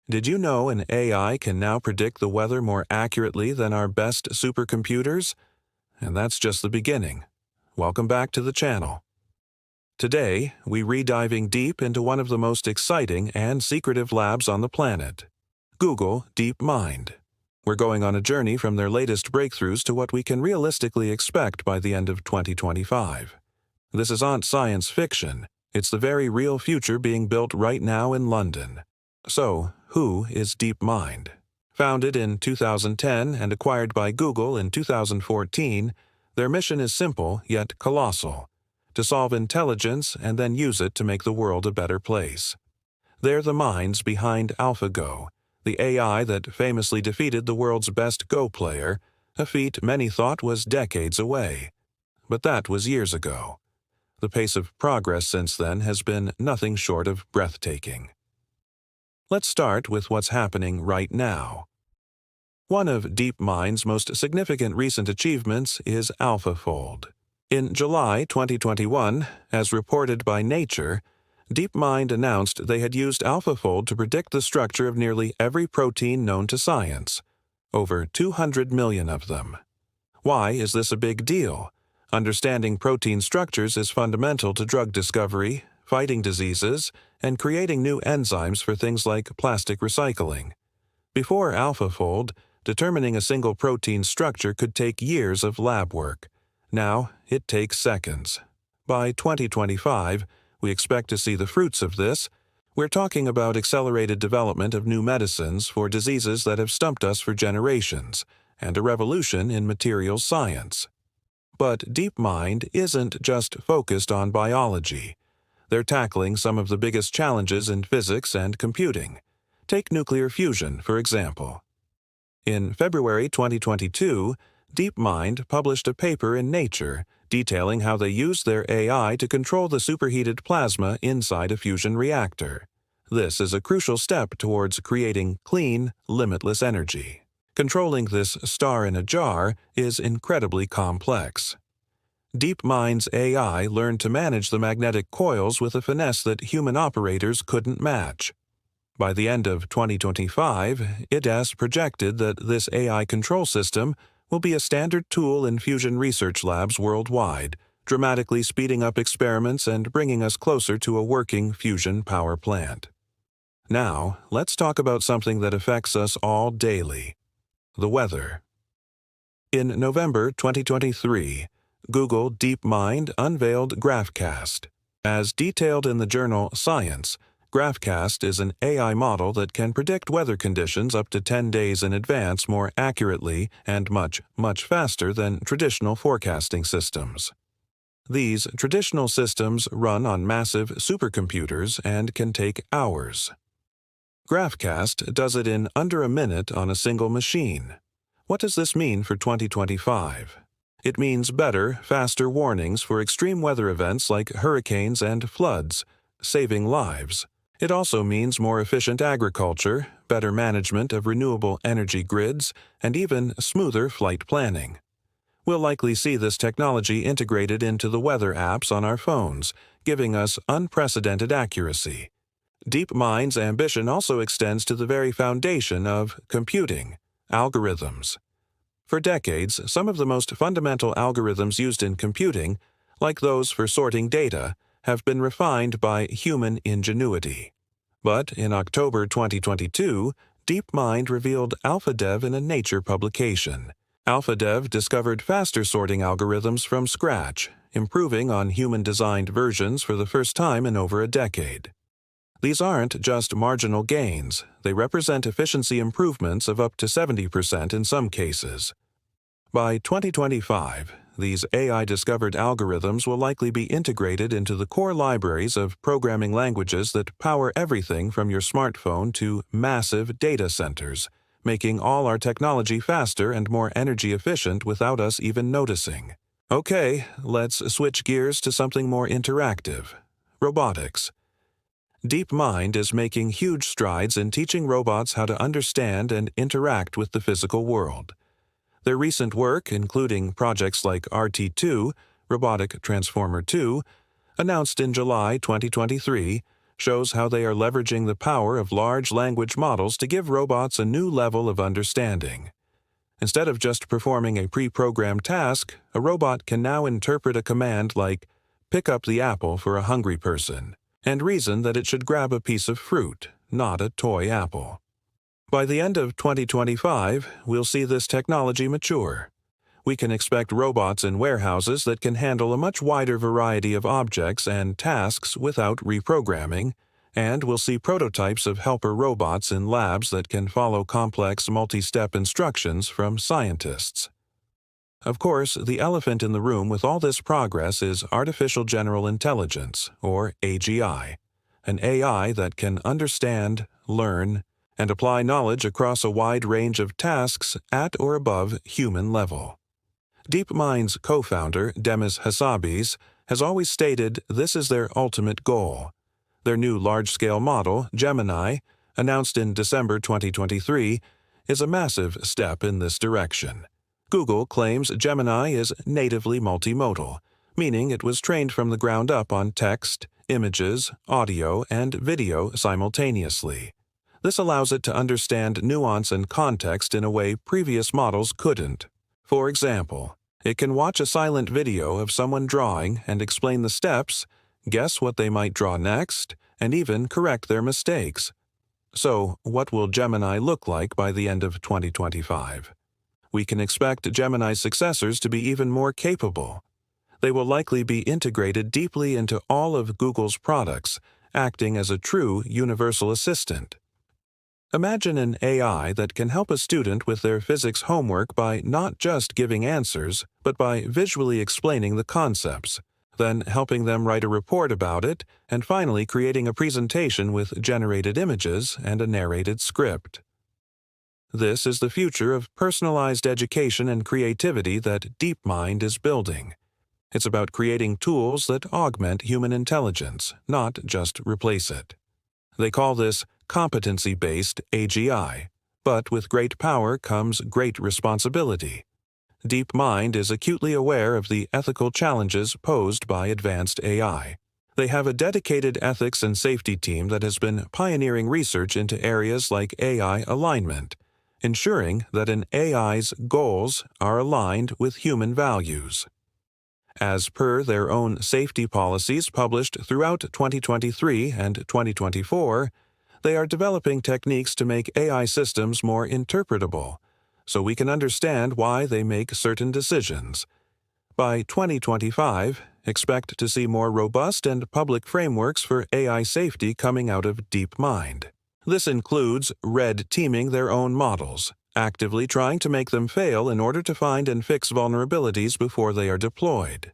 Did you know an AI can now predict the weather more accurately than our best supercomputers? And that's just the beginning. Welcome back to the channel. Today, we're diving deep into one of the most exciting and secretive labs on the planet, Google DeepMind. We're going on a journey from their latest breakthroughs to what we can realistically expect by the end of 2025. This isn't science fiction. It's the very real future being built right now in London. So, who is DeepMind? Founded in 2010 and acquired by Google in 2014, their mission is simple yet colossal: to solve intelligence and then use it to make the world a better place. They're the minds behind AlphaGo, the AI that famously defeated the world's best Go player, a feat many thought was decades away. But that was years ago. The pace of progress since then has been nothing short of breathtaking. Let's start with what's happening right now. One of DeepMind's most significant recent achievements is AlphaFold. In July 2021, as reported by Nature, DeepMind announced they had used AlphaFold to predict the structure of nearly every protein known to science, over 200 million of them. Why is this a big deal? Understanding protein structures is fundamental to drug discovery, fighting diseases, and creating new enzymes for things like plastic recycling. Before AlphaFold, determining a single protein structure could take years of lab work. Now, it takes seconds. By 2025, we expect to see the fruits of this. We're talking about accelerated development of new medicines for diseases that have stumped us for generations, and a revolution in materials science. But DeepMind isn't just focused on biology. They're tackling some of the biggest challenges in physics and computing. Take nuclear fusion, for example. In February 2022, DeepMind published a paper in Nature detailing how they used their AI to control the superheated plasma inside a fusion reactor. This is a crucial step towards creating clean, limitless energy. Controlling this star in a jar is incredibly complex. DeepMind's AI learned to manage the magnetic coils with a finesse that human operators couldn't match. By the end of 2025, it has projected that this AI control system will be a standard tool in fusion research labs worldwide, dramatically speeding up experiments and bringing us closer to a working fusion power plant. Now, let's talk about something that affects us all daily: the weather. In November 2023, Google DeepMind unveiled GraphCast. As detailed in the journal Science, GraphCast is an AI model that can predict weather conditions up to 10 days in advance more accurately and much faster than traditional forecasting systems. These traditional systems run on massive supercomputers and can take hours. GraphCast does it in under a minute on a single machine. What does this mean for 2025? It means better, faster warnings for extreme weather events like hurricanes and floods, saving lives. It also means more efficient agriculture, better management of renewable energy grids, and even smoother flight planning. We'll likely see this technology integrated into the weather apps on our phones, giving us unprecedented accuracy. DeepMind's ambition also extends to the very foundation of computing, algorithms. For decades, some of the most fundamental algorithms used in computing, like those for sorting data, have been refined by human ingenuity. But in October 2022, DeepMind revealed AlphaDev in a Nature publication. AlphaDev discovered faster sorting algorithms from scratch, improving on human-designed versions for the first time in over a decade. These aren't just marginal gains, they represent efficiency improvements of up to 70% in some cases. By 2025, these AI-discovered algorithms will likely be integrated into the core libraries of programming languages that power everything from your smartphone to massive data centers, making all our technology faster and more energy efficient without us even noticing. Okay, let's switch gears to something more interactive: robotics. DeepMind is making huge strides in teaching robots how to understand and interact with the physical world. Their recent work, including projects like RT2, Robotic Transformer 2, announced in July 2023, shows how they are leveraging the power of large language models to give robots a new level of understanding. Instead of just performing a pre-programmed task, a robot can now interpret a command like, "Pick up the apple for a hungry person," and reason that it should grab a piece of fruit, not a toy apple. By the end of 2025, we'll see this technology mature. We can expect robots in warehouses that can handle a much wider variety of objects and tasks without reprogramming, and we'll see prototypes of helper robots in labs that can follow complex multi-step instructions from scientists. Of course, the elephant in the room with all this progress is artificial general intelligence, or AGI, an AI that can understand, learn, and apply knowledge across a wide range of tasks at or above human level. DeepMind's co-founder, Demis Hassabis, has always stated this is their ultimate goal. Their new large-scale model, Gemini, announced in December 2023, is a massive step in this direction. Google claims Gemini is natively multimodal, meaning it was trained from the ground up on text, images, audio, and video simultaneously. This allows it to understand nuance and context in a way previous models couldn't. For example, it can watch a silent video of someone drawing and explain the steps, guess what they might draw next, and even correct their mistakes. So, what will Gemini look like by the end of 2025? We can expect Gemini's successors to be even more capable. They will likely be integrated deeply into all of Google's products, acting as a true universal assistant. Imagine an AI that can help a student with their physics homework by not just giving answers, but by visually explaining the concepts, then helping them write a report about it, and finally creating a presentation with generated images and a narrated script. This is the future of personalized education and creativity that DeepMind is building. It's about creating tools that augment human intelligence, not just replace it. They call this competency-based AGI, but with great power comes great responsibility. DeepMind is acutely aware of the ethical challenges posed by advanced AI. They have a dedicated ethics and safety team that has been pioneering research into areas like AI alignment, ensuring that an AI's goals are aligned with human values. As per their own safety policies published throughout 2023 and 2024, they are developing techniques to make AI systems more interpretable, so we can understand why they make certain decisions. By 2025, expect to see more robust and public frameworks for AI safety coming out of DeepMind. This includes red teaming their own models, actively trying to make them fail in order to find and fix vulnerabilities before they are deployed.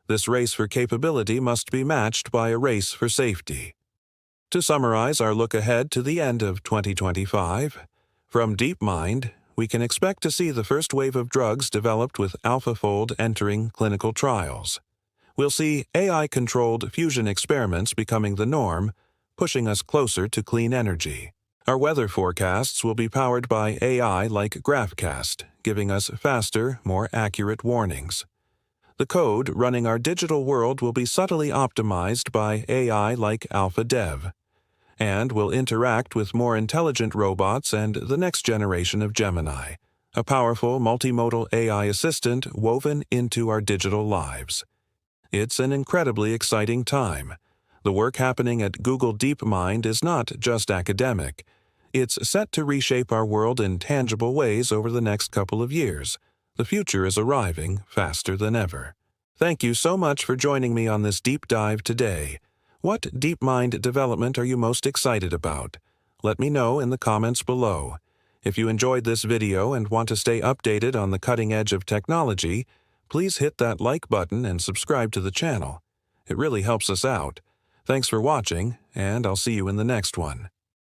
This race for capability must be matched by a race for safety. To summarize our look ahead to the end of 2025, from DeepMind, we can expect to see the first wave of drugs developed with AlphaFold entering clinical trials. We'll see AI-controlled fusion experiments becoming the norm, pushing us closer to clean energy. Our weather forecasts will be powered by AI like GraphCast, giving us faster, more accurate warnings. The code running our digital world will be subtly optimized by AI like AlphaDev, and will interact with more intelligent robots and the next generation of Gemini, a powerful multimodal AI assistant woven into our digital lives. It's an incredibly exciting time. The work happening at Google DeepMind is not just academic. It's set to reshape our world in tangible ways over the next couple of years. The future is arriving faster than ever. Thank you so much for joining me on this deep dive today. What DeepMind development are you most excited about? Let me know in the comments below. If you enjoyed this video and want to stay updated on the cutting edge of technology, please hit that like button and subscribe to the channel. It really helps us out. Thanks for watching, and I'll see you in the next one.